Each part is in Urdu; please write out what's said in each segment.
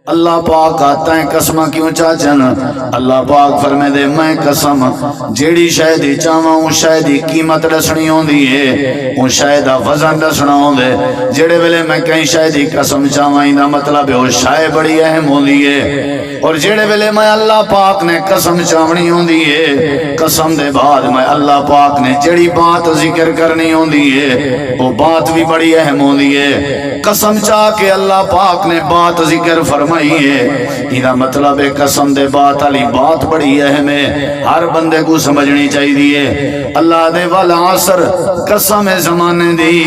اللہ پاک آتا ہے قسمہ کیوں چاچن؟ اللہ پاک فرمے دے میں قسم جیڑی شاید ہی چاہاں ہوں شاید ہی قیمت رسنی ہوں دیئے ہوں شاید وزن رسنا ہوں دے جیڑے ویلے میں کہیں شاید ہی قسم چاہاں ہی دا مطلب ہے وہ شاید بڑی اہم ہوں دیئے اور جیڑے ویلے میں اللہ پاک نے قسم چاہنی ہوں دیئے قسم دے بعد میں اللہ پاک نے جیڑی بات ذکر کرنی ہوں دیئے وہ بات بھی بڑی اہم ہوں دیئے قسم چاہ کے اللہ پاک نے بات ذکر فرمائی ہے یہ مطلب ہے قسم دے بات علی بات بڑی اہم ہے ہر بندے کو سمجھنی چاہیے اللہ دے والعصر قسم زمانے دی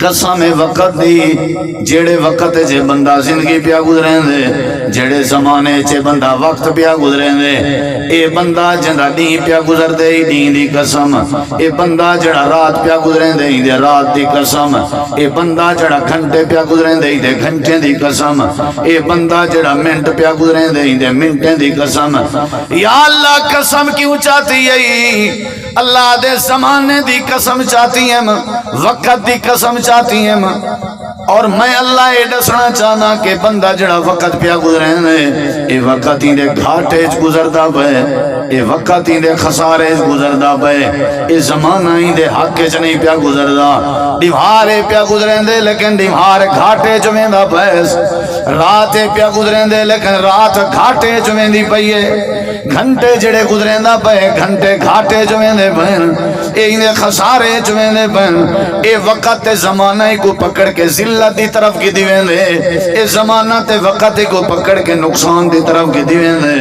قسم وقت دی جیڑے وقت چے بندہ زندگی پیا گزریں دے جیڑے زمانے چے بندہ وقت پیا گزریں دے اے بندہ جندہ دین پیا گزر دے دین دی قسم اے بندہ جڑا رات پیا گزریں دے رات دی قسم اے بندہ جڑا گھنٹے پیا گزریں دے گھنٹے دی قسم اے بندہ جڑا منٹ پیا گزریں دے منٹیں دی قسم یا اللہ قسم کیوں چاہتی ہے اللہ دے زمانے دی قسم چاہتی ہے وقت دی قسم چاہتی ہیں اور میں اللہ یہ دسنا چاہنا کہ بندہ جڑا وقت پیا گزرے اے وقت ہی دے گھاٹے گزردا پے اے وقت ہی دے خسارے گزردا پے اے زمانہ ہی دے حق چ نہیں پیا گزردا دیوارے پیا گزرے دے لیکن دیوار گھاٹے چ ویندا پے رات پیا گزرے دے لیکن رات گھاٹے چ ویندی پئی ہے گھنٹے جڑے گزریندا پے گھنٹے گھاٹے چ ویندے پن اے دے خسارے چ ویندے پن اے وقت تے زمانہ کو پکڑ کے ذلت دی طرف کی دیویں دے اے زمانہ تے وقت کو پکڑ کے نقصان دی طرف کی دیویں دے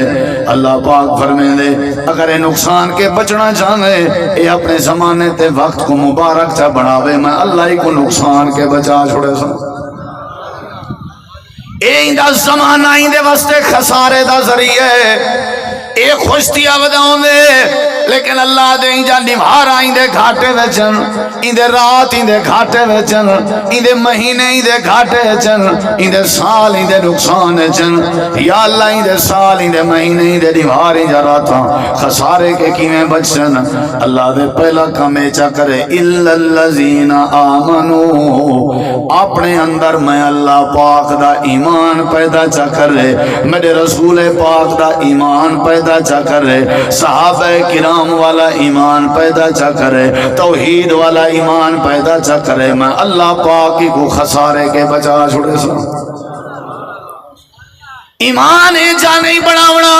اللہ پاک فرمائے دے اگر اے نقصان کے بچنا چاہے اے اپنے زمانے تے وقت کو مبارک چا بناوے میں اللہ ہی کو نقصان کے بچا چھوڑے سا اے دا زمانہ ہی دے واسطے خسارے دا ذریعہ اے خوشتیا وداؤں دے لیکن اللہ دے ہی جان دیوار آئیں دے گھاٹے وچن ان دے رات ہی دے گھاٹے وچن ان دے مہینے ہی دے گھاٹے وچن ان دے سال ہی دے نقصان وچن یا اللہ ہی دے سال ہی دے مہینے ہی دے دیوار ہی جا راتا خسارے کے کیویں بچن اللہ دے پہلا کامے چا کرے الا الذین آمنو اپنے اندر میں اللہ پاک دا ایمان پیدا چا کرے میرے رسول پاک دا ایمان پیدا چا کرے صحابہ کرام والا ایمان پیدا چا کرے توحید والا ایمان پیدا چا کرے میں اللہ پاک کو خسارے کے بچا چھوڑے سا ایمان ایجا نہیں بناونا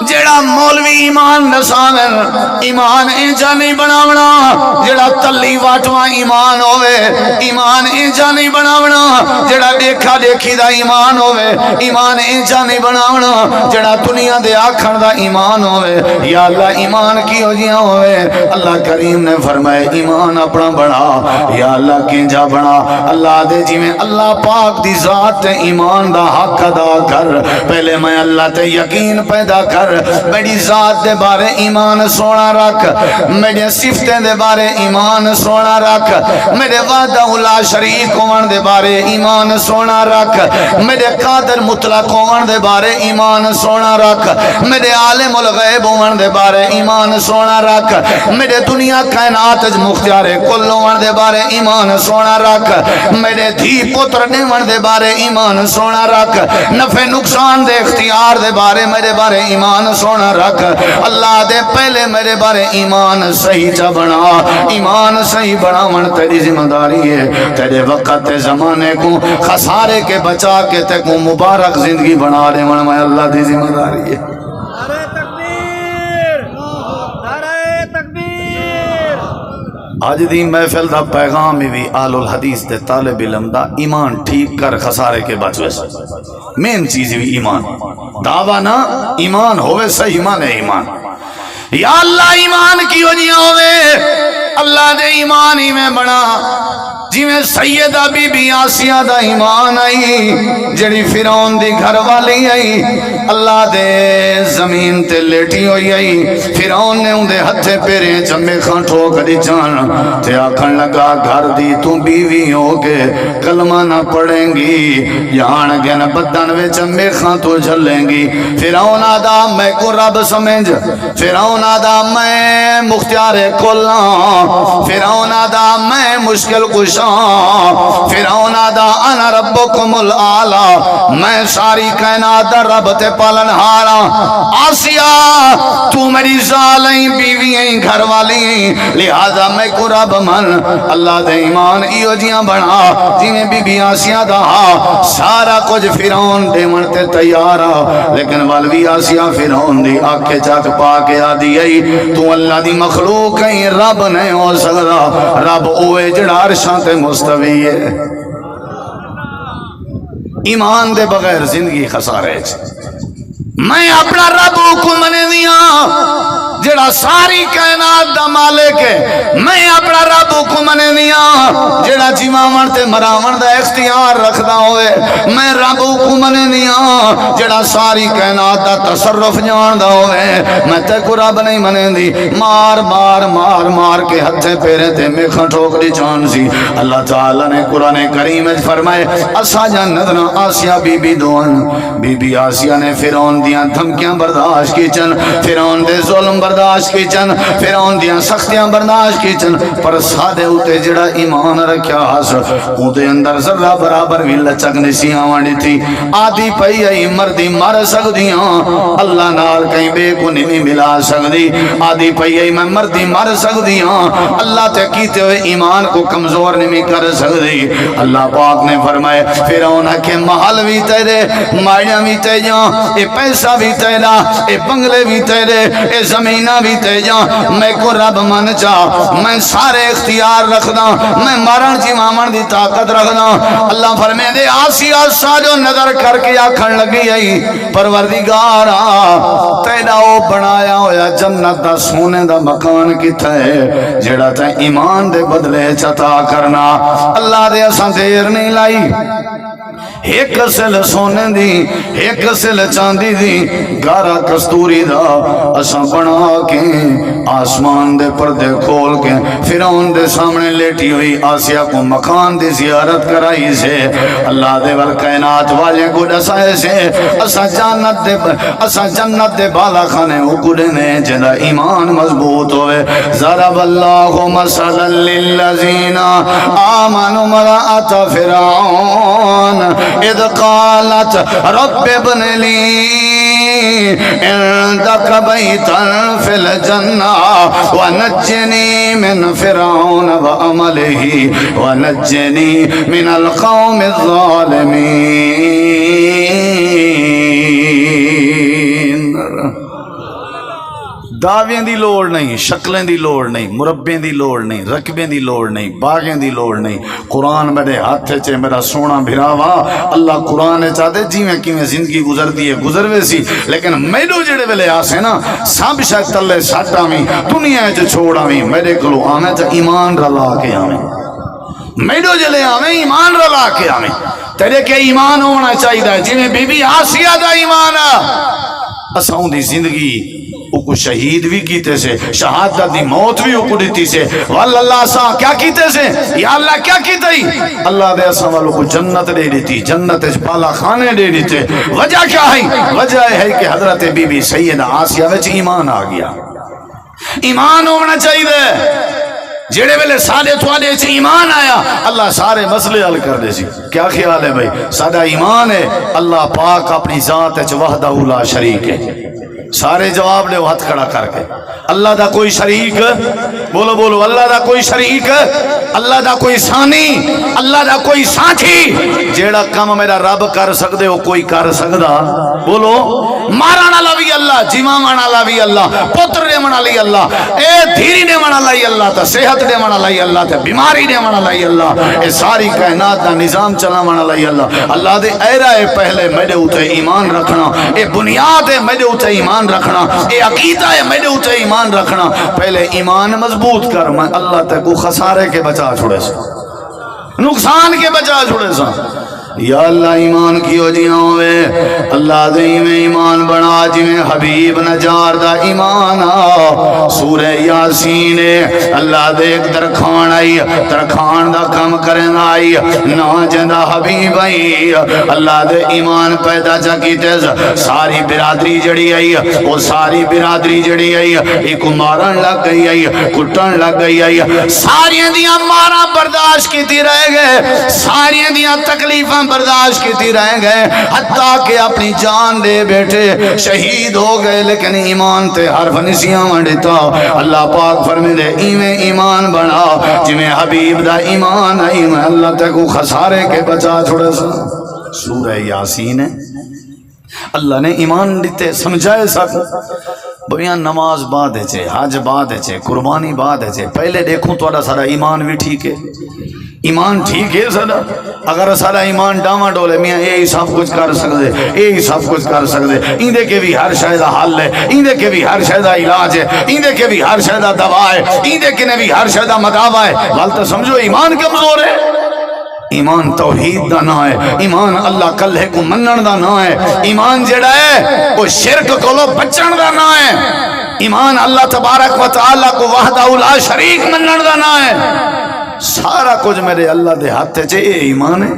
جیڑا مولوی ایمان نسامن ایمان ایجا نہیں بناونا جیڑا تلی واٹواں ایمان ہوئے ایمان ایجا نہیں بناونا جیڑا دیکھا دیکھی دا ایمان ہوئے ایمان ایجا نہیں بناونا جیڑا دنیا دے آکھن دا ایمان ہوئے یا اللہ ایمان کی ہو جیاں ہوئے اللہ کریم نے فرمائے ایمان اپنا بڑھا یا اللہ کینجا بڑھا اللہ دے جی میں اللہ پاک دی ذات تے ایمان دا حق ادا کر پہلے میں اللہ تے یقین پیدا کر میری ذات دے بارے ایمان سونا رکھ میرے صفتیں دے بارے ایمان سونا رکھ میرے وعدہ لا شریک ہون دے بارے ایمان سونا رکھ میرے قادر مطلق ہون دے بارے ایمان سونا رکھ میرے عالم الغیب ہون دے بارے ایمان سونا رکھ میرے دنیا کائنات مختار کل ہون دے بارے ایمان سونا رکھ میرے دھی پتر نیون دے بارے ایمان سونا رکھ نفع نقصان دے اختیار دے بارے میرے بارے ایمان سونا رکھ اللہ دے پہلے میرے بارے ایمان صحیح چا بنا ایمان صحیح بنا من تیری ذمہ داری ہے تیرے وقت تے زمانے کو خسارے کے بچا کے تے کو مبارک زندگی بنا دے من میں اللہ دی ذمہ داری ہے نعرہ تکبیر نعرہ تکبیر آج دی محفل دا پیغام بھی آل الحدیث دے طالب علم دا ایمان ٹھیک کر خسارے کے بچوے مین چیز بھی ایمان دعویٰ نا ایمان ہوئے صحیح ایمان ہے ایمان یا اللہ ایمان کی وجہ ہوئے اللہ دے ایمان ہی میں بنا جی میں سیدہ بی بی آسیہ دا ایمان آئی جڑی فرعون دی گھر والی آئی اللہ دے زمین تے لیٹی ہوئی آئی فرعون نے ان دے ہتھے پیرے جمے خان ٹھوک دی جان تے آکھن لگا گھر دی تو بیوی ہو کے کلمہ نہ پڑھیں گی جان گن بدن وے جمے خان تو جھلیں گی فرعون آدھا میں کو رب سمجھ فرعون آدھا میں مختار کلنا فرعون آدھا میں مشکل کشا فرعون آدا انا ربکم الاعلی، میں ساری کائنات دا رب تے پالن ہارا۔ آسیہ تو میری زالیں بیوییں گھر والی، لہذا میں کو رب من۔ اللہ دے ایمان ایو جیاں بنا جی میں بی بی آسیہ دا سارا کچھ فرعون دے منتے تیارا، لیکن والوی آسیہ فرعون دی آنکھیں چاک پا کے آدھی ای تو اللہ دی مخلوق کہیں رب نہیں ہو سکتا، رب اوے جڑا عرشاں تے مستوی ہے۔ ایمان دے بغیر زندگی خسارے میں اپنا رب حکم نے دیا جڑا ساری کائنات دا مالک ہے، میں اپنا رب حکم نے دیا جڑا جیواون تے مراون دا اختیار رکھدا ہوئے، میں رب حکم نے دیا جڑا ساری کائنات دا تصرف جاندا ہوئے، میں تے کو رب نہیں منے دی۔ مار مار مار مار کے ہتھے پیرے تے میکھاں ٹھوک دی جان سی۔ اللہ تعالی نے قرآن کریم وچ فرمائے اسا جنت نہ آسیہ بی بی دون، بی بی آسیہ نے فرعون دیاں دھمکیاں برداشت کی چن، فرعون دے ظلم برداشت کی چن، فرعون دیاں سختیاں برداشت کی چن، پر سادے ہوتے جڑا ایمان رکھیا حاصل اودے اندر ذرہ برابر بھی لچک نسی آوانی تھی۔ آدھی پئی ای مردی مر سکدیاں اللہ نال کہیں بے کو نہیں ملا سکدی، آدھی پئی ای میں مردی مر سکدیاں اللہ تے کیتے ہوئے ایمان کو کمزور نہیں کر سکدی۔ اللہ پاک نے فرمائے فرعون کے محل بھی تیرے، مائیاں بھی تیجاں، اے پیسہ بھی تیرا، اے بنگلے بھی تیرے، اے زمینہ بھی تیجاں، میں کو رب من چاہ، میں سارے اختیار رکھدا، میں مارن جی مامن دی طاقت رکھدا۔ اللہ فرمائے دے آسیہ ساجو نظر کر کے آکھن لگی آئی پروردگارا تیرا او بنایا ہویا جنت دا سونے دا مکان کتا ہے جڑا تے ایمان دے بدلے چتا کرنا۔ اللہ دے اساں دیر نہیں لائی، ایک سل سونے دی ایک سل چاندی دی گارا کستوری دا اساں بنا کے آسمان دے پردے کھول کے فرعون دے سامنے لیٹی ہوئی آسیہ کو مکان دی زیارت کرائی سے اللہ دے والکائنات والے کو دسائے سے اساں جنت دے بالا خانے اکڑے نے جنہ ایمان مضبوط ہوئے۔ ضرب اللہ مثلا للذین آمنوا امرأۃ فرعون اذ قالت رب ابن لی عندك بیتا فی الجنہ ونجنی من فرعون وعملہ ونجنی من القوم الظالمین۔ دعویں دی لوڑ نہیں، شکلیں دی لوڑ نہیں، مربیں دی لوڑ نہیں، رقبیں دی لوڑ نہیں، باغیں دی لوڑ نہیں۔ قرآن میرے ہاتھ چے میرا سونا بھراوا اللہ قرآن چاہتے جی میں کی میں زندگی گزر دی ہے گزروے سی، لیکن میڈو جڑے ویلے آسے نا سب شاید تلے ساٹا میں دنیا چ چھوڑا میں میرے کلو آمیں چا ایمان رلا کے آمیں، میڈو جلے آمیں ایمان رلا کے آمیں۔ تیرے کے ایمان ہونا چاہیے جی میں بی بی آسیہ دا ایمان اساں دی زندگی کو شہید بھی کیتے سے، شہادت دی موت بھی کو دیتی سے، واللہ اساں کیا کیتے سے، یا اللہ کیا کیتے ہی اللہ دے اساں والوں کو جنت دے دیتی، جنت بالا خانے دے دیتے۔ وجہ کیا ہے؟ وجہ ہے کہ حضرت بی بی سیدہ آسیہ وچ ایمان آ گیا۔ ایمان ہونا چاہیے جیڑے ویلے سارے تھوڑے چ ایمان آیا اللہ سارے مسئلے حل کر دے سی۔ کیا خیال ہے بھائی؟ سادہ ایمان ہے اللہ پاک اپنی ذات وچ وحدہ لا شریک ہے۔ سارے جواب لے ہاتھ کھڑا کر کے اللہ دا کوئی شریک، بولو بولو اللہ دا کوئی شریک، اللہ دا کوئی ثانی، اللہ دا کوئی ساتھی جیڑا کم میرا رب کر سکدے ہو کوئی کر سکدا؟ بولو مارن والا بھی اللہ، جیواون والا بھی اللہ، پتر دیون والا اللہ، اے دھیری دیون والا اللہ، تے صحت دیون والا اللہ، تے بیماری دیون والا اللہ، اے ساری کائنات دا نظام چلاون والا اللہ۔ اللہ دے ایرا ہے پہلے میرے اوتے ایمان رکھنا، اے بنیاد ہے میرے اوتے ایمان رکھنا، اے عقیدہ ہے میرے اوتے ایمان رکھنا۔ پہلے ایمان مضبوط کر، میں اللہ تے کو خسارے کے بچا چھوڑے سا، نقصان کے بچا چھوڑے سا۔ یا اللہ ایمان کیو جی ہوئے اللہ دے میں ایمان بنا جی میں حبیب نجار دا ایمان سورہ یاسین اللہ دے ایک درخان آئی درخان دا کم کرن آئی نا جندہ حبیب آئی اللہ دے ایمان پیدا چا کیتے ساری برادری جڑی آئی وہ ساری برادری جڑی آئی ایک مارن لگ گئی آئی کٹن لگ گئی آئی ساری دیاں مارا برداشت کیتی رہ گئے ساری دیاں تکلیفاں برداشت کیتی رہ گئے حتیٰ کہ اپنی جان دے بیٹھے شہید ہو گئے لیکن ایمان تے حرف نسیاں منڈتا اللہ پاک فرمے دے ایمیں ایمان بنا جمیں حبیب دا ایمان آئی میں اللہ تے کو خسارے کے بچا چھوڑے سا سورہ یاسین ہے اللہ نے ایمان دیتے سمجھائے سک بیان نماز بعد ہے حج بعد ہے قربانی بعد ہے پہلے دیکھوں تو سارا ایمان بھی ٹھیک ہے ایمان ٹھیک ہے سارا اگر سارا ایمان ڈاما ڈولے میاں یہی سب کچھ کر سکتے یہی سب کچھ کر سکتے اندے کے بھی ہر شاید حل ہے اندے کے بھی ہر شاید علاج ہے اندے کے بھی ہر شاید دوا ہے اندے کے بھی ہر شاید مداوا ہے غلط سمجھو ایمان کمزور ہے ایمان توحید دا نہ ہے ایمان اللہ کلہ کو منن دا نہ ہے ایمان جڑا ہے وہ شرک کو بچن دا نہ ہے ایمان اللہ تبارک و تعالی کو وحدہ لا شریک منن دا نہ ہے سارا کچھ میرے اللہ دے ہاتھ چے ایمان ہے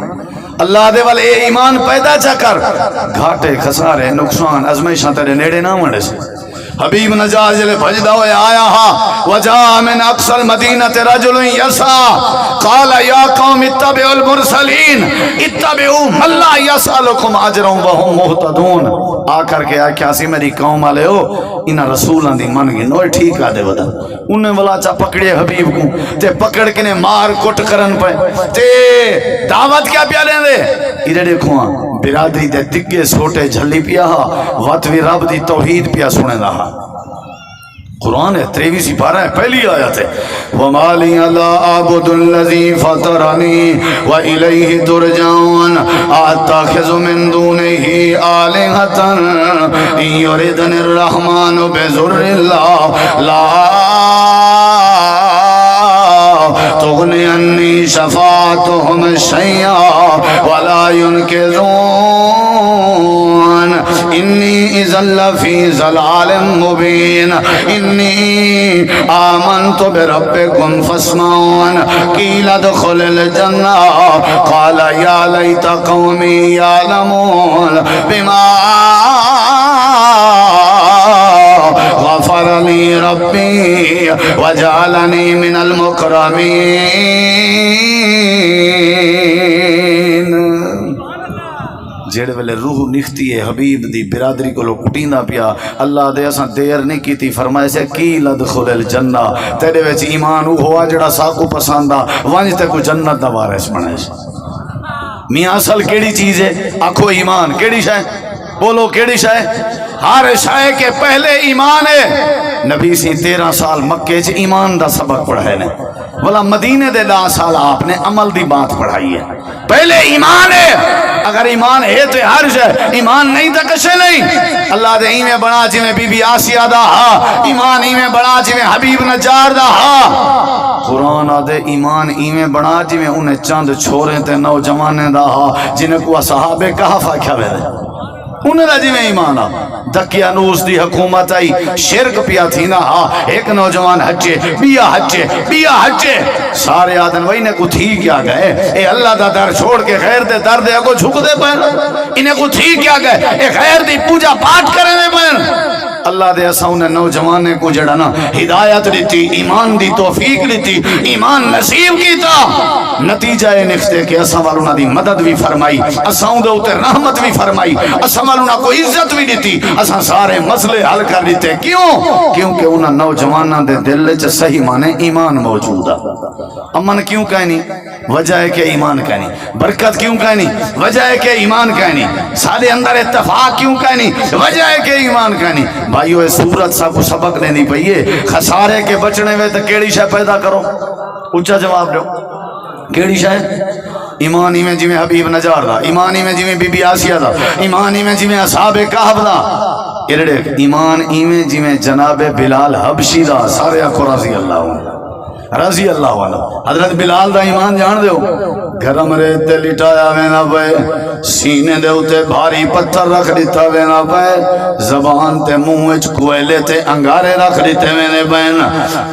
اللہ دے والے ایمان پیدا چا کر گھاٹے خسارے نقصان ازمائشاں تیرے نیڑے نہ مڑے سے حبیب نجار جلے بھجدہ ہوئے آیا ہا وجاء من اقصى المدینة رجل یسعى قال یا قوم اتبعوا المرسلین اتبعوا من لا یسألکم اجرا وهم مہتدون آ کر کے آ کیاسی میری قوم والے ہو انہاں رسولان دی من گئی نوے ٹھیک آدھے ودا انہیں بلا چا پکڑے حبیب کو تے پکڑ کے نے مار کٹ کرن پہ تے دعوت کیا پیا لیں دے ادھے دیکھو ہاں برادری دے تگے سوٹے جھلی پیا وطوی رب دی توحید پیا سنے رہا قرآن ہے 23 پارہ ہے پہلی آیت ہے وَمَا لِيَ لَا أَعْبُدُ الَّذِي فَطَرَنِي وَإِلَيْهِ تُرْجَعُونَ أَتَّخِذُ مِن دُونِهِ آلِهَةً إِن يُرِدْنِ الرَّحْمَنُ بِضُرٍّ لَا تغني عني شفاعتهم شيئا ولا ينقذون إني إذا لفي ضلال مبين إني آمنت بربكم فاسمعون قيل ادخل الجنة قال يا ليت قومي يعلمون بما غفر لي ربي وجعلني من المكرمين جیڑے ویلے روح نکھتی ہے حبیب دی برادری کو لوگ کٹیندہ پیا اللہ دے اساں دیر نہیں کی تھی فرمائے سے کی لدخل الجنہ تیرے ویچ ایمان ہوا جڑا ساکو پسندہ وانج تے کو جنت دا وارث بنے میاں اصل کیڑی چیز ہے آنکھو ایمان کیڑی شاہ بولو کیڑی شاہ ہر شاہ کے پہلے ایمان ہے نبی سی 13 سال مکے چ ایمان دا سبق پڑھائے نے بولا مدینے دے 10 سال آپ نے عمل دی بات پڑھائی ہے پہلے ایمان ہے اگر ایمان ہے تو ہر شاہ ایمان نہیں تو کشے نہیں اللہ دے ایمیں بنا جی میں بی بی آسیہ دا ہا ایمان ایمیں بنا جی میں حبیب نجار دا ہا قرآن آدھے ایمان ایمیں بنا جی میں انہیں چند چھوڑے تے نوجوانے دا ہا جنہیں کو صحابے کہا فاکھا بے دے انہیں دا جی میں ایمان آ دکیا نوز دی حکومت آئی شرک پیا تھی نا ہاں ایک نوجوان حجے بیا حجے سارے آدن وہی نے کو تھی کیا گئے اے اللہ دا در چھوڑ کے خیر دے در دے کو جھک دے پہن انہیں کو تھی کیا گئے اے خیر دی پوجا پاٹ کرنے دے پہن اللہ دے اسا انہیں نوجوانے کو جڑانا ہدایت دیتی ایمان دی توفیق دیتی ایمان نصیب کیتا نتیجہ یہ نکھتے کہ اسا والونا دی مدد بھی فرمائی اسا اندھے ہوتے رحمت بھی فرمائی اسا والونا کو عزت بھی دیتی اسا سارے مسئلے حل کر دیتے کیوں کیونکہ انہاں نوجوانہ دے دل چ صحیح مانے ایمان موجود ہے امن کیوں کہنی وجہ ہے کہ ایمان کہنی برکت کیوں کہنی وجہ ہے کہ ایمان کہنی سارے اندر اتفاق کیوں کہنی وجہ ہے کہ ایمان کہنی بھائیو اس صورت سا کو سبق لینی پئیے خسارے کے بچنے میں تو کیڑی شے پیدا کرو اونچا جواب دو کیڑی شے ایمانی میں جی میں حبیب نجار دا ایمانی میں جی میں بی بی آسیہ دا ایمانی میں جی میں اصحاب کہف دا ارڑے ایمان ایمیں جی میں جناب بلال حبشی دا سارے کو رضی اللہ عنہ حضرت بلال دا ایمان جان دے ہو گرم ریت تے لٹایا وینا پے سینے دے اتے بھاری پتھر رکھ دیتا وینا پے زبان تے منہ وچ کوئلے تے انگارے رکھ دیتے وینے پین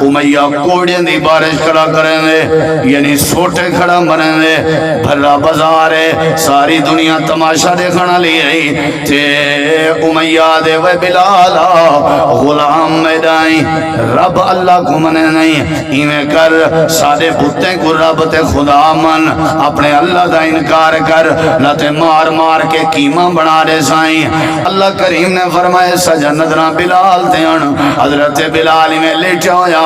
امیہ کوڑیاں دی بارش کھڑا کریں دے یعنی سوٹے کھڑا مریں دے بھرا بازارے ساری دنیا تماشا دیکھنا لیے تے امیہ دے وے بلالا غلام میدائیں رب اللہ کو منے نہیں ایمیں کر سادے بھتے کو رب تے خدا من اپنے اللہ دا انکار کر نہ تے مار مار کے قیمہ بنا دے سائیں اللہ کریم نے فرمائے سجندنا بلال تے ان حضرت بلال میں لیٹا ہویا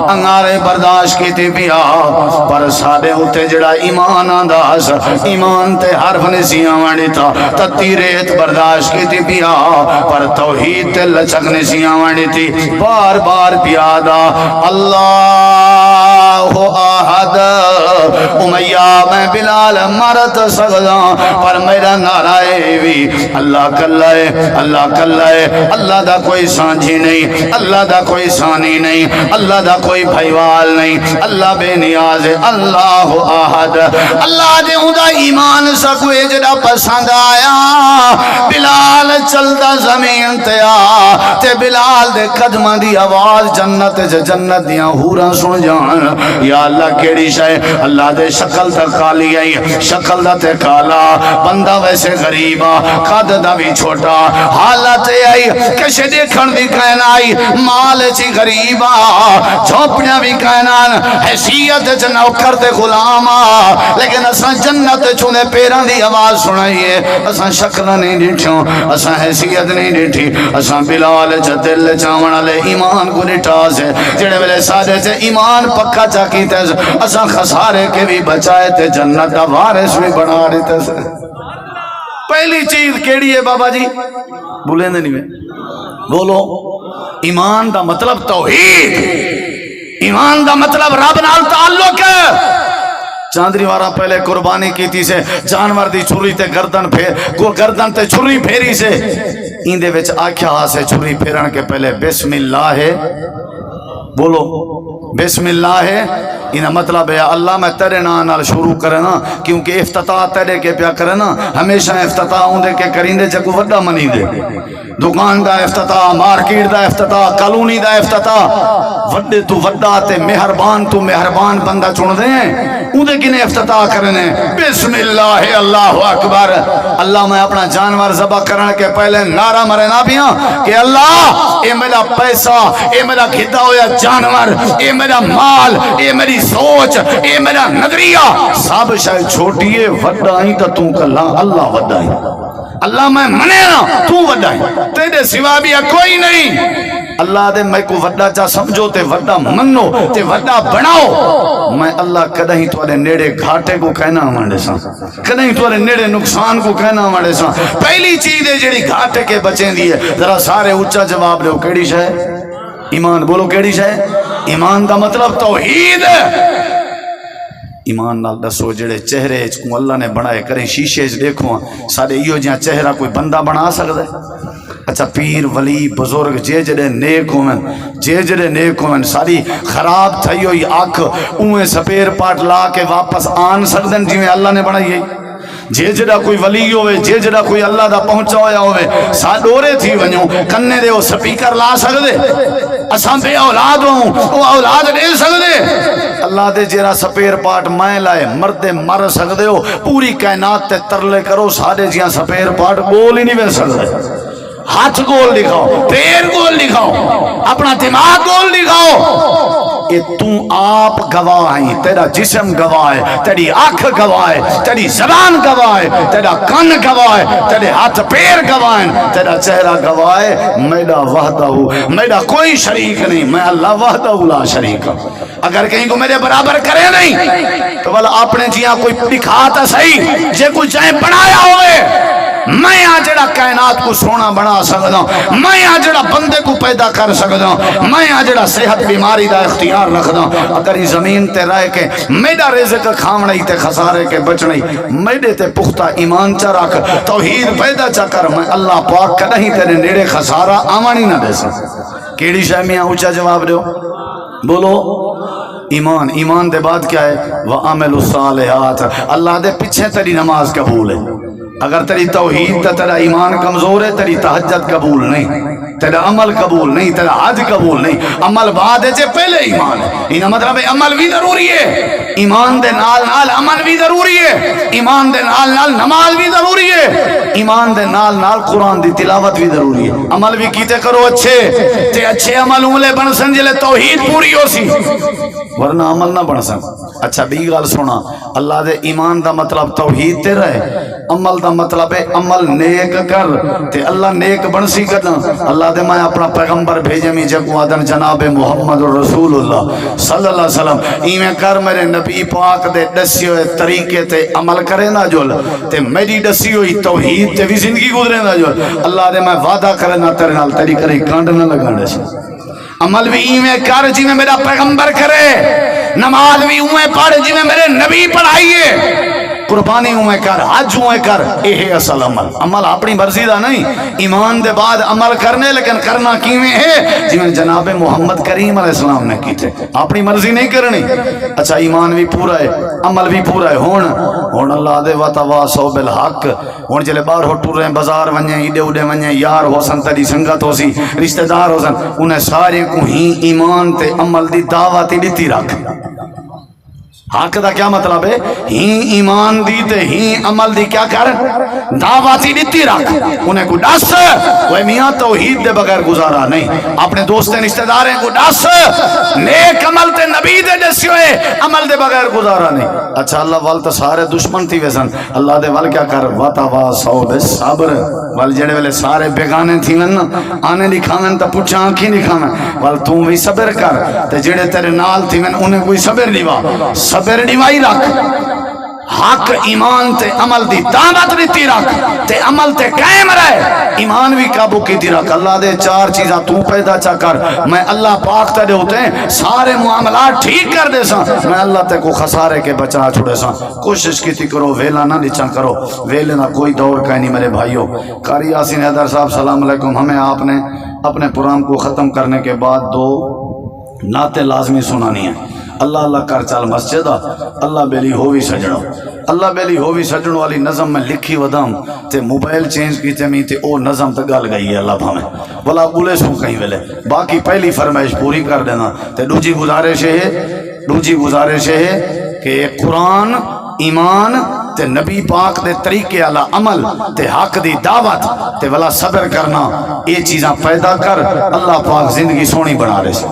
انگارے برداشت کی تی پیا پر سادے ہوتے جڑا ایمان آنداز ایمان تے حرف نسیاں وانی تھا تتی ریت برداشت کی تی پیا پر توحید تے لچک نسیاں وانی تھی بار بار پیادا اللہ آہد امیہ میں بلال مرت سگدا پر میرا نعرہ بھی اللہ کلائے اللہ کلائے اللہ دا کوئی سانجھی نہیں اللہ دا کوئی ثانی نہیں اللہ دا کوئی بھائیوال نہیں اللہ بے نیاز ہے اللہ آہد اللہ دے اندہ ایمان سکوے جڑا پسند آیا بلال چلتا زمین تیا تے بلال دے قدمہ دی آواز جنت جنت دیاں ہورا سن جان یا اللہ کیڑی شاہ اللہ دے شکل تا کالی آئی شکل دا تے کالا بندہ ویسے غریبا قد دا بھی چھوٹا حالت آئی کشے دیکھن بھی کہنا آئی مال چی غریبا جھوپڑیاں بھی کہنان حیثیت جنوکر تے غلاما لیکن اساں جنت چھونے پیران دی آواز سنائیے اساں شکل نہیں ڈیٹھوں اساں حیثیت نہیں ڈیٹھی اساں بلال دل چاونا لے ایمان کو نٹا سے جڑے ویلے سادے سے ایمان پکا چاکی تے اساں خسارے کے بھی بچائے تے جنت دا وارث بھی بنا دیتے سے پہلی چیز کیڑی ہے بابا جی بولیں دے نہیں میں بولو ایمان دا مطلب توحید ایمان دا مطلب رب نال تعلق ہے چاندری وارا پہلے قربانی کی تھی سے جانور دی چھری تے گردن گردن تے چھری پھیری سے ایندے وچ آکھیا سے چھری پھیرن کے پہلے بسم اللہ ہے بولو بسم اللہ ہے انہا مطلب ہے اللہ میں تیرے نال شروع کرنا کیونکہ افتتاح تیرے کے پیا کرنا ہمیشہ افتتاح ہوندے کے کریں دے جگو وڈا منی دے دکان دا افتتاح مارکیٹ دا افتتاح کالونی دا افتتاح وڈے تو وڈا تے مہربان تو مہربان بندہ چن دے ہیں اندے کنے افتتاح کرنے بسم اللہ اللہ اکبر اللہ میں اپنا جانور ذبح کرنے کے پہلے نعرہ مرے نہ پیا کہ اللہ اے میرا پیسہ اے میرا گھدا ہویا جانور اے میرا مال اے میری سوچ اے میرا نظریہ سب شاید چھوٹیے وڈائی تا تو کلا اللہ وڈائی اللہ میں منے نا تو وڈائی تیرے سوا بھی کوئی نہیں اللہ دے میں کو وڈا چاہ سمجھو تے وڈا منو تے وڈا بناؤ میں اللہ کدہیں توارے نیڑے گھاٹے کو کہنا ہمارے ساں کدہیں توارے نیڑے نقصان کو کہنا ہمارے ساں پہلی چیز ہے جڑی گھاٹے کے بچیں دیئے ذرا سارے اچھا جواب دے کیڑی شاہ ایمان بولو کیڑی شاہ ایمان دا مطلب توحید ایمان نال دسو جڑے چہرے کو اللہ نے بنائے کریں شیشے دیکھو سارے ایو جہاں چہرہ کوئی بندہ بنا سکتا ہے اچھا پیر ولی بزرگ جے جڑے نیک ہوئن ساری خراب تھئی ہوئی آنکھ اوہیں سپیر پاٹ لا کے واپس آن سکدن جی میں اللہ نے بنائی ہے جے جڑا کوئی ولی ہوئے جے جڑا کوئی اللہ دا پہنچا ہویا ہوئے ساڈورے تھی ونجو کنے دے وہ سپیکر لا سکدے اساں بے اولاد ہوں وہ اولاد دے سکدے اللہ دے جیرا سپیر پاٹ میں لائے مردے مر سکدے ہو پوری کائنات تے ترلے کرو سارے جیاں سپیر پاٹ گول ہی نہیں بے سکدے ہاتھ گول دکھاؤ پیر گول دکھاؤ اپنا دماغ گول دکھاؤ یہ تو آپ گواہ ہیں تیرا جسم گواہ ہے تیری آنکھ گواہ ہے تیری زبان گواہ ہے تیرا کان گواہ ہے تیرے ہاتھ پیر گواہ ہیں تیرا چہرہ گواہ ہے میرا وحدہ ہوں میرا کوئی شریک نہیں میں اللہ وحدہ لا شریک ہوں اگر کہیں کو میرے برابر کرے نہیں تو والا اپنے جیاں کوئی دکھاتا صحیح جے کوئی چاہے بنایا ہوئے میں آ جڑا کائنات کو سونا بنا سکتا ہوں میں آ جڑا بندے کو پیدا کر سکتا ہوں میں آ جڑا صحت بیماری دا اختیار رکھدا ہوں اگر یہ زمین تے رہ کے میرا رزق کھاونی تے خسارے کے بچنی میرے تے پختہ ایمان چا رکھ توحید پیدا چا کر میں اللہ پاک کدہیں تیرے نیڑے خسارہ آوانی نہ دے سکتا کیڑی شے میں اونچا جواب دیو بولو ایمان دے بعد کیا ہے؟ وَعَمِلُوا الصَّالِحَاتِ، اللہ دے پیچھے تیری نماز قبول ہے۔ اگر تیری توحید تے تیرا ایمان کمزور ہے، تیری تہجد قبول نہیں، تیرا عمل قبول نہیں، تیرا حج قبول نہیں۔ عمل بعد ہے، پہلے ایمان ہے۔ یہ مطلب ہے عمل بھی ضروری ہے، ایمان دے نال نال عمل بھی ضروری ہے، ایمان دے نال نال نماز بھی ضروری ہے، ایمان دے نال نال قرآن دی تلاوت بھی ضروری ہے۔ عمل بھی کیتے کرو اچھے تے اچھے عمل اولے بن سن جلے توحید پوری ہو سی، ورنہ عمل نہ بن سن۔ اچھا بھی گل سنا، اللہ دے ایمان دا مطلب توحید تے رہے، عمل دا مطلب ہے عمل نیک کر تے اللہ نیک بن سی کرنا۔ اللہ دے میں اپنا پیغمبر بھیجے می جگو آدن جناب محمد رسول اللہ صلی اللہ علیہ وسلم، ایویں کر میرے نبی پاک دے دسی ہوئے طریقے تے عمل کرے نا جول تے میری دسی ہوئی توحید تے بھی زندگی گزرے نا جول، اللہ دے میں وعدہ کرے نا تیرے نال تیری کرے کانڈ نہ لگانے سے۔ عمل بھی ایویں کر جی میں میرا پیغمبر کرے، نماز بھی اویں پڑھ جی میں میرے نبی پڑھائیے، قربانی ہوئے کر، حج ہوئے کر، یہ اصل عمل۔ عمل اپنی مرضی دا نہیں، ایمان دے بعد عمل کرنے، لیکن کرنا کیویں ہے جی میں جناب محمد کریم علیہ السلام نے کی تھے، اپنی مرضی نہیں کرنی۔ اچھا ایمان بھی پورا ہے، عمل بھی پورا ہے۔ ہون اللہ دے وتواصوا بالحق، ہون جلے باہر ہو ٹر رہے بازار ونجے ایڈے اڈے ونجے، یار ہو سن تیری سنگت ہو سی، رشتہ دار ہو سن، انہیں سارے کو ہی ایمان تے عمل دی دعوت دیتی رکھ۔ حق دا کیا مطلب ہے؟ ہی ایمان دی تے ہی عمل دی کیا کر دعواتی دیتی رکھ، انہیں کو ڈس وہ میاں توحید دے بغیر گزارا نہیں، اپنے دوستیں رشتہ داریں کو ڈس نیک عمل تے نبی دے دسی ہوئے عمل دے بغیر گزارا نہیں۔ اچھا اللہ وال تو سارے دشمن تھی ویسن، اللہ دے وال کیا کر وتواصوا بالصبر، وال جڑے ویلے سارے بیگانے تھی ون آنے دکھاون تا پوچھا آنکھیں دکھاون، وال تو بھی صبر کر تے جڑے تیرے نال تھی ون انہیں کوئی صبر دیوا، صبر دیوائی رکھ، حق ایمان تے عمل دی دعوت دیتی رکھ تے عمل تے قائم رہے، ایمان بھی قابو کی دی رکھ۔ اللہ دے چار چیزاں تو پیدا چا کر، میں اللہ پاک تے ہوتے ہیں سارے معاملات ٹھیک کر دے سا، میں اللہ تے کو خسارے کے بچا چھوڑے سا۔ کوشش کی تھی کرو ویلا نہ نیچا کرو، ویلے نہ کوئی دور کا نہیں میرے بھائیوں۔ قاری یاسین حیدر صاحب سلام علیکم، ہمیں آپ نے اپنے پروگرام کو ختم کرنے کے بعد دو نعتیں لازمی سنانی ہیں۔ اللہ اللہ کر چال مسجد اللہ بیلی ہووی سجڑو، اللہ بیلی ہووی سجڑو والی نظم میں لکھی ودام تے موبائل چینج کی تے می تے او نظم تے گل گئی ہے اللہ بھامے بلا بولے سو کہیں ویلے، باقی پہلی فرمائش پوری کر دینا تے دوجی گزارش ہے کہ قرآن ایمان تے نبی پاک دے طریقے والا عمل تے حق دی دعوت تے والا صبر کرنا، یہ چیزاں پیدا کر، اللہ پاک زندگی سونی بنا رہے سی،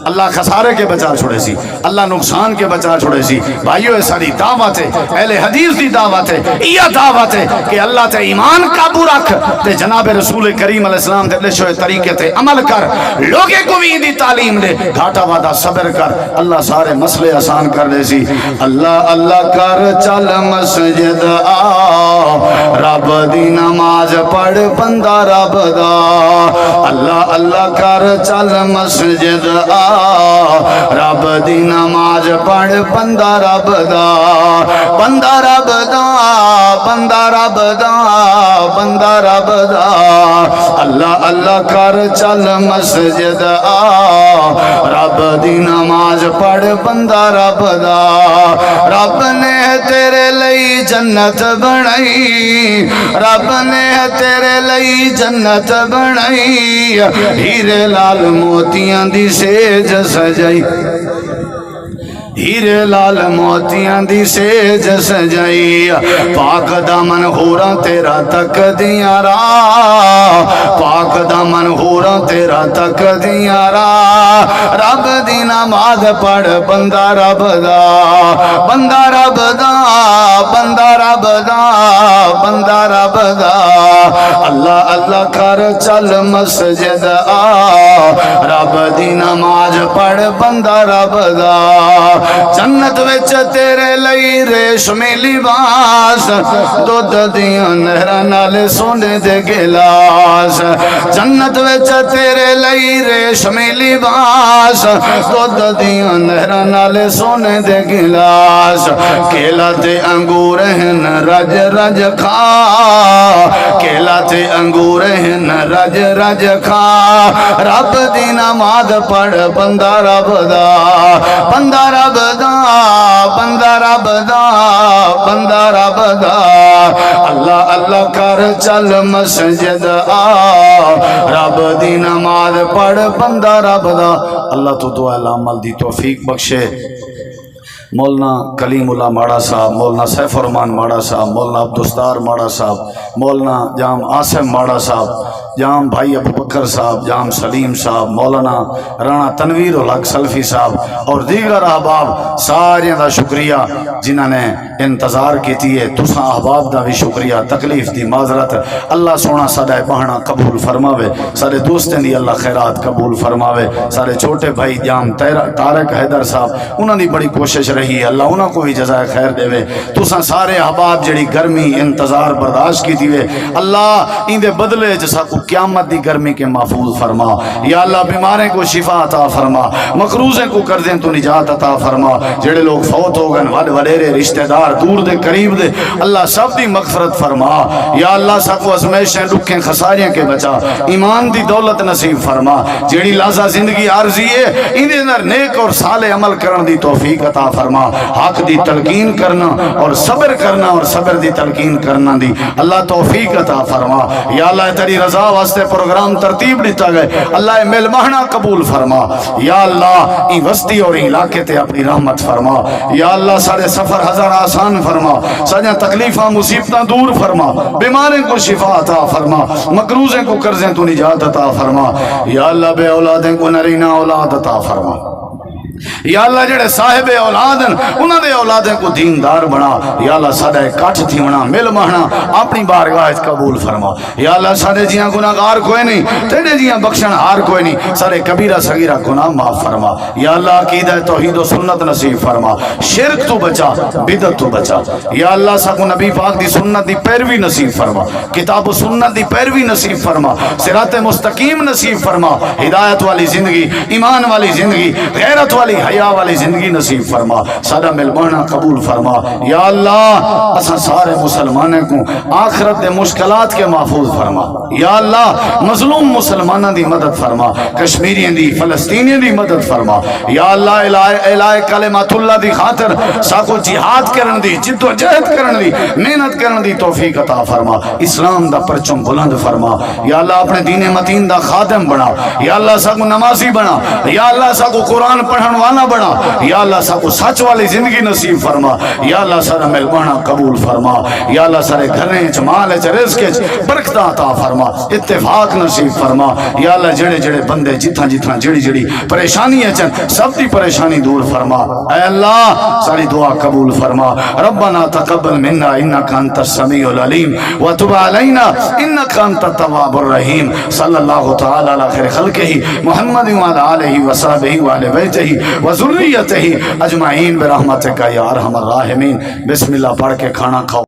اللہ خسارے کے بچا چھوڑے سی، اللہ نقصان کے بچا چھوڑے سی۔ بھائیو یہ ساری دعوت ہے، اہل حدیث دی دعوت ہے، یہ دعوت ہے کہ اللہ تے ایمان قابو رکھ تے جناب رسول کریم علیہ السلام دے لشوئے طریقے تے عمل کر، لوگے کو بھی دی تعلیم دے، گھاٹا وعدہ صبر کر، اللہ سارے مسئلے آسان کر دے سی۔ اللہ اللہ کر چل مسجد آ، رب دی نماز پڑھ بندہ رب دا، اللہ اللہ کر چل مسجد آ، رب دی نماز پڑھ بندہ رب دا، بندہ رب دا، بندہ رب دا، بندہ رب دا، اللہ اللہ کر چل مسجد آ، رب دی نماز پڑھ بندہ رب دا، رب نے تیرے لئی جنت بنائی، رب نے تیرے لئی جنت بنائی، ہیرے لال موتیاں دی سیج سجائی، ہیرے لال موتیاں دی سیج سجائی، پاک دامن ہوراں تیرا تک دیاں راہ، پاک دامن ہوراں تیرا تک دیاں راہ، رب دی نماز پڑھ بندہ رب دا، بندہ رب دا، بندہ رب دا، بندہ رب دا، اللہ اللہ کر چل مسجد آ، رب دی نماز پڑھ بندہ رب دا، جنت وچ تیرے لئی ریشمی لباس، دودھ دیاں نہراں نال سونے دے گلاس، جنت وچ تیرے لئی ریشمی لباس، دودھ دیاں نہراں نال سونے دے گلاس، کیلا تے انگور ہن رج رج کھا، کیلا تے انگور ہن رج رج کھا، رب رب دی نماز پڑھ بندہ رب دا بندہ رب دا بندہ رب دا بندہ رب دا اللہ اللہ کر چل مسجد آ رب دی نماز پڑھ بندہ رب دا اللہ تو دعا العمل دی توفیق بخشے مولانا کلیم اللہ ماڑا صاحب مولانا سیف الرحمان ماڑا صاحب مولانا عبدالستار ماڑا صاحب مولانا جام آصم ماڑا صاحب جام بھائی ابو بکر صاحب جام سلیم صاحب مولانا رانا تنویر الحق سلفی صاحب اور دیگر احباب سارے دا شکریہ جنہاں نے انتظار کیتی ہے تساں احباب دا بھی شکریہ تکلیف دی معذرت اللہ سونا ساڈا بہنا قبول فرماوے سارے دوستیں دی اللہ خیرات قبول فرماوے سارے چھوٹے بھائی جام طارق حیدر صاحب انہاں دی بڑی کوشش رہی ہے اللہ انہاں کو بھی جزائے خیر دے وے تساں سارے احباب جڑی گرمی انتظار برداشت کی دیوے اللہ ان دے بدلے جسا کو قیامت دی گرمی کے محفوظ فرما یا اللہ بیماریں کو شفا عطا فرما مقروضیں کو قرضیں تو نجات عطا فرما جڑے لوگ فوت ہو گئے وڈ وڈیرے رشتہ دار دور دے قریب دے اللہ سب دی مغفرت فرما یا اللہ سب کو ازمیشیں دکھیں خساریاں کے بچا ایمان دی دولت نصیب فرما جڑی لازہ زندگی عارضی ہے ان دے اندر نیک اور صالح عمل کرن دی توفیق عطا فرما حق دی تلقین کرنا اور صبر کرنا اور صبر دی تلقین کرنا دی اللہ توفیق عطا فرما یا اللہ تیری رضا واسطے پروگرام ترتیب دیتا گئے اللہ مہمانہ قبول فرما یا اللہ این وسطی اور علاقے تے اپنی رحمت فرما یا اللہ سارے سفر ہزار آسان فرما سارے تکلیفاں مصیبتاں دور فرما بیماریں کو شفا عطا فرما مقروضیں کو قرضیں تو نجات عطا فرما یا اللہ بے اولادیں کو نرینہ اولاد عطا فرما یا اللہ جڑے صاحب اولادن انہاں دے اولادیں کو دیندار بنا یا اللہ ساڈا کٹھ تھی بنا مل مہنا اپنی بارگاہ قبول فرما یا اللہ ساڈے جیاں گناہگار کوئی نہیں تیرے جیاں بخشن ہار کوئی نہیں سارے کبیرہ صغیرہ گناہ معاف فرما یا اللہ عقیدہ توحید و سنت نصیب فرما شرک تو بچا بدعت تو بچا یا اللہ سب نبی پاک دی سنت دی پیروی نصیب فرما کتاب و سنت دی پیروی نصیب فرما صراط مستقیم نصیب فرما ہدایت والی زندگی ایمان والی زندگی غیرت والی حیا والی زندگی نصیب فرما سارا ملمانہ قبول فرما یا اللہ اسا سارے مسلمانوں کو آخرت دے مشکلات کے محفوظ فرما یا اللہ مظلوم مسلمانہ دی مدد فرما کشمیریوں دی فلسطینیوں دی مدد فرما یا اللہ الہ کلمات اللہ دی خاطر ساکو جہاد کرن دی جد و جہد کرن دی محنت کرن دی توفیق عطا فرما اسلام دا پرچم بلند فرما یا اللہ اپنے دین متین دا خادم بنا یا اللہ ساکو نمازی بنا یا اللہ ساکو قرآن پڑھن والا بنا یا اللہ سب کو سچ والی زندگی نصیب فرما یا اللہ سارا ملمانہ قبول فرما یا اللہ سارے گھریں جمال رزق برکت عطا فرما اتفاق نصیب فرما یا اللہ جڑے جڑے بندے جتھاں جتھاں جڑی جڑی پریشانی ہے چن سب دی پریشانی دور فرما اے اللہ ساری دعا قبول فرما ربنا تقبل منا انک انت السمیع العلیم وتب علینا انک انت التواب الرحیم صلی اللہ تعالی علی خیر خلقہ محمد وعلی آلہ وصحبہ وعلی بیتہ وذریتہ اجمعین برحمتک یا ارحم الراحمین بسم اللہ پڑھ کے کھانا کھاؤ